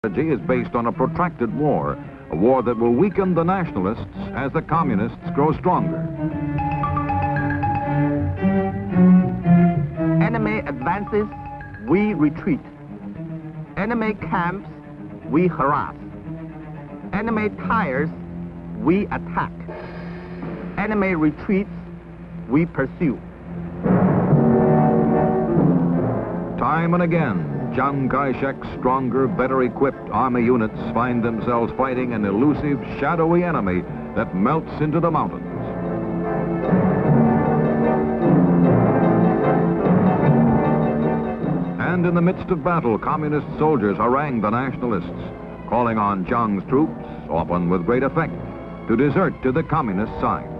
strategy is based on a protracted war, a war that will weaken the nationalists as the communists grow stronger. Enemy advances, we retreat. Enemy camps, we harass. Enemy tires, we attack. Enemy retreats, we pursue. Time and again, Chiang Kai-shek's stronger, better equipped army units find themselves fighting an elusive, shadowy enemy that melts into the mountains. And in the midst of battle, communist soldiers harangue the nationalists, calling on Chiang's troops, often with great effect, to desert to the communist side.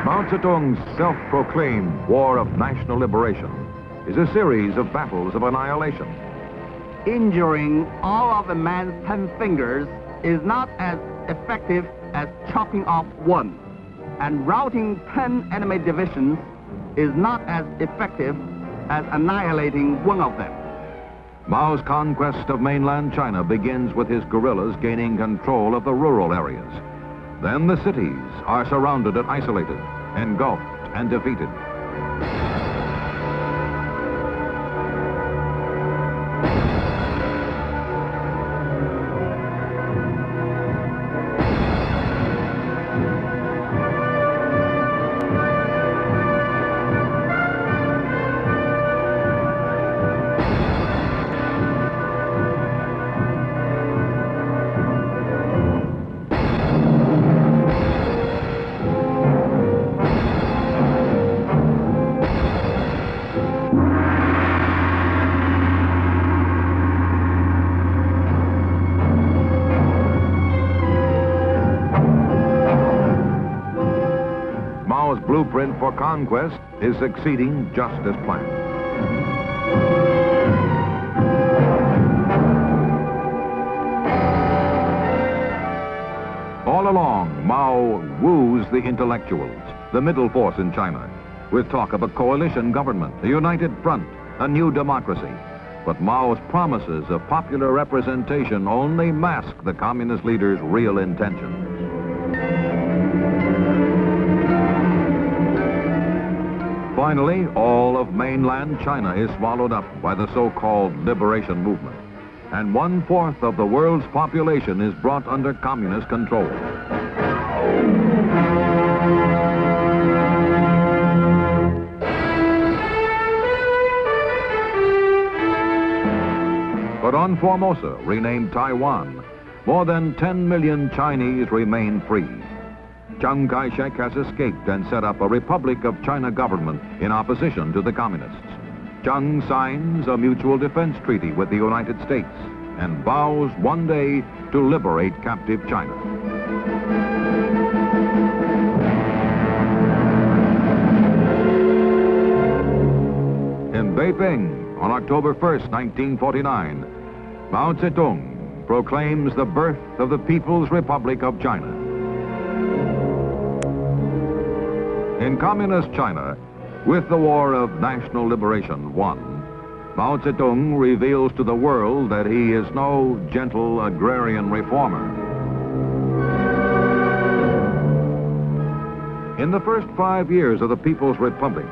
Mao Zedong's self-proclaimed War of National Liberation is a series of battles of annihilation. Injuring all of a man's 10 fingers is not as effective as chopping off one, and routing 10 enemy divisions is not as effective as annihilating one of them. Mao's conquest of mainland China begins with his guerrillas gaining control of the rural areas. Then the cities are surrounded and isolated, engulfed and defeated. Mao's blueprint for conquest is succeeding just as planned. All along, Mao woos the intellectuals, the middle force in China, with talk of a coalition government, a united front, a new democracy. But Mao's promises of popular representation only mask the communist leader's real intentions. Finally, all of mainland China is swallowed up by the so-called liberation movement, and 1/4 of the world's population is brought under communist control. But on Formosa, renamed Taiwan, more than 10 million Chinese remain free. Chiang Kai-shek has escaped and set up a Republic of China government in opposition to the communists. Chiang signs a mutual defense treaty with the United States and vows one day to liberate captive China. In Beiping, on October 1st, 1949, Mao Zedong proclaims the birth of the People's Republic of China. In communist China, with the War of National Liberation won, Mao Zedong reveals to the world that he is no gentle agrarian reformer. In the first 5 years of the People's Republic,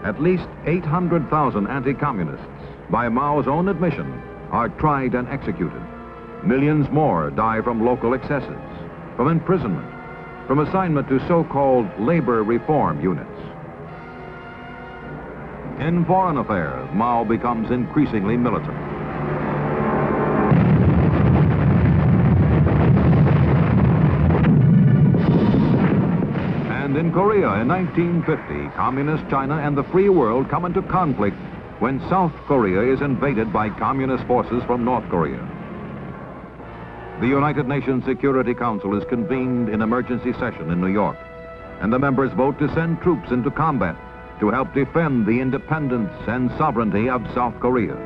at least 800,000 anti-communists, by Mao's own admission, are tried and executed. Millions more die from local excesses, from imprisonment, from assignment to so-called labor reform units. In foreign affairs, Mao becomes increasingly militant. And in Korea in 1950, Communist China and the free world come into conflict when South Korea is invaded by communist forces from North Korea. The United Nations Security Council is convened in emergency session in New York, and the members vote to send troops into combat to help defend the independence and sovereignty of South Korea.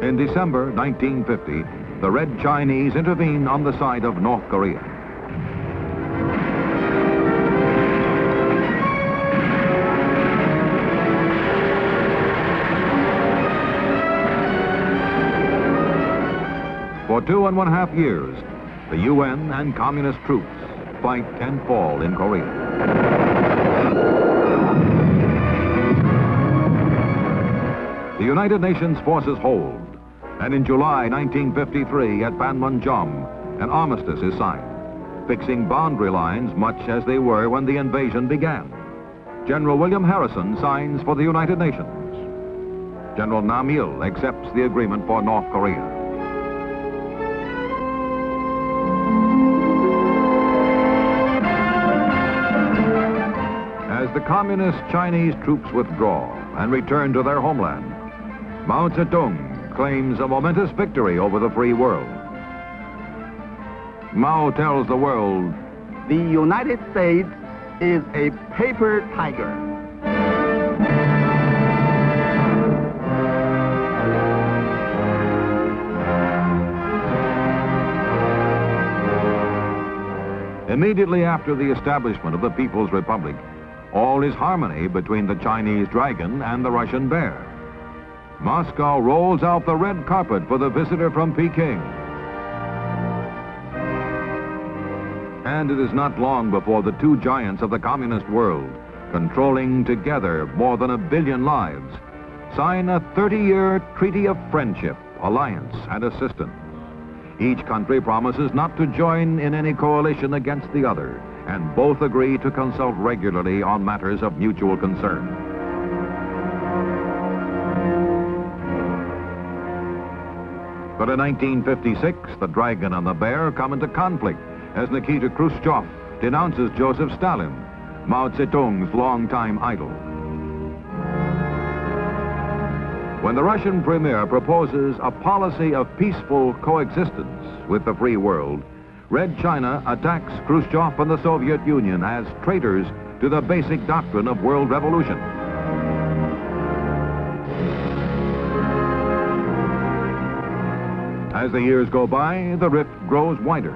In December 1950, the Red Chinese intervene on the side of North Korea. For 2.5 years, the UN and communist troops fight and fall in Korea. The United Nations forces hold, and in July 1953 at Panmunjom, an armistice is signed, fixing boundary lines much as they were when the invasion began. General William Harrison signs for the United Nations. General Nam Il accepts the agreement for North Korea. As the communist Chinese troops withdraw and return to their homeland, Mao Zedong claims a momentous victory over the free world. Mao tells the world, "The United States is a paper tiger." Immediately after the establishment of the People's Republic, all is harmony between the Chinese dragon and the Russian bear. Moscow rolls out the red carpet for the visitor from Peking. And it is not long before the two giants of the communist world, controlling together more than 1 billion lives, sign a 30-year treaty of friendship, alliance, and assistance. Each country promises not to join in any coalition against the other, and both agree to consult regularly on matters of mutual concern. But in 1956, the dragon and the bear come into conflict as Nikita Khrushchev denounces Joseph Stalin, Mao Zedong's longtime idol. When the Russian premier proposes a policy of peaceful coexistence with the free world, Red China attacks Khrushchev and the Soviet Union as traitors to the basic doctrine of world revolution. As the years go by, the rift grows wider.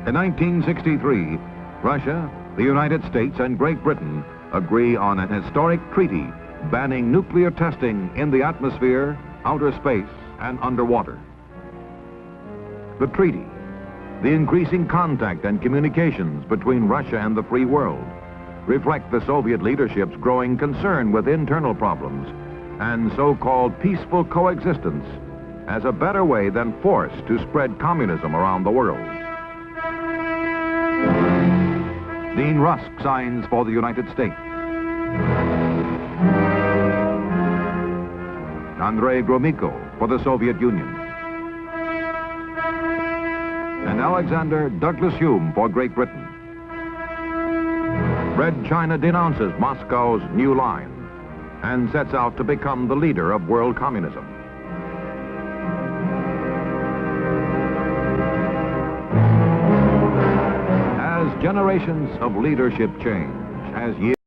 In 1963, Russia, the United States, and Great Britain agree on an historic treaty banning nuclear testing in the atmosphere, outer space, and underwater. The treaty, the increasing contact and communications between Russia and the free world, reflect the Soviet leadership's growing concern with internal problems and so-called peaceful coexistence as a better way than force to spread communism around the world. Dean Rusk signs for the United States. Andrei Gromyko for the Soviet Union. And Alexander Douglas Hume for Great Britain. Red China denounces Moscow's new line and sets out to become the leader of world communism. As generations of leadership change, as years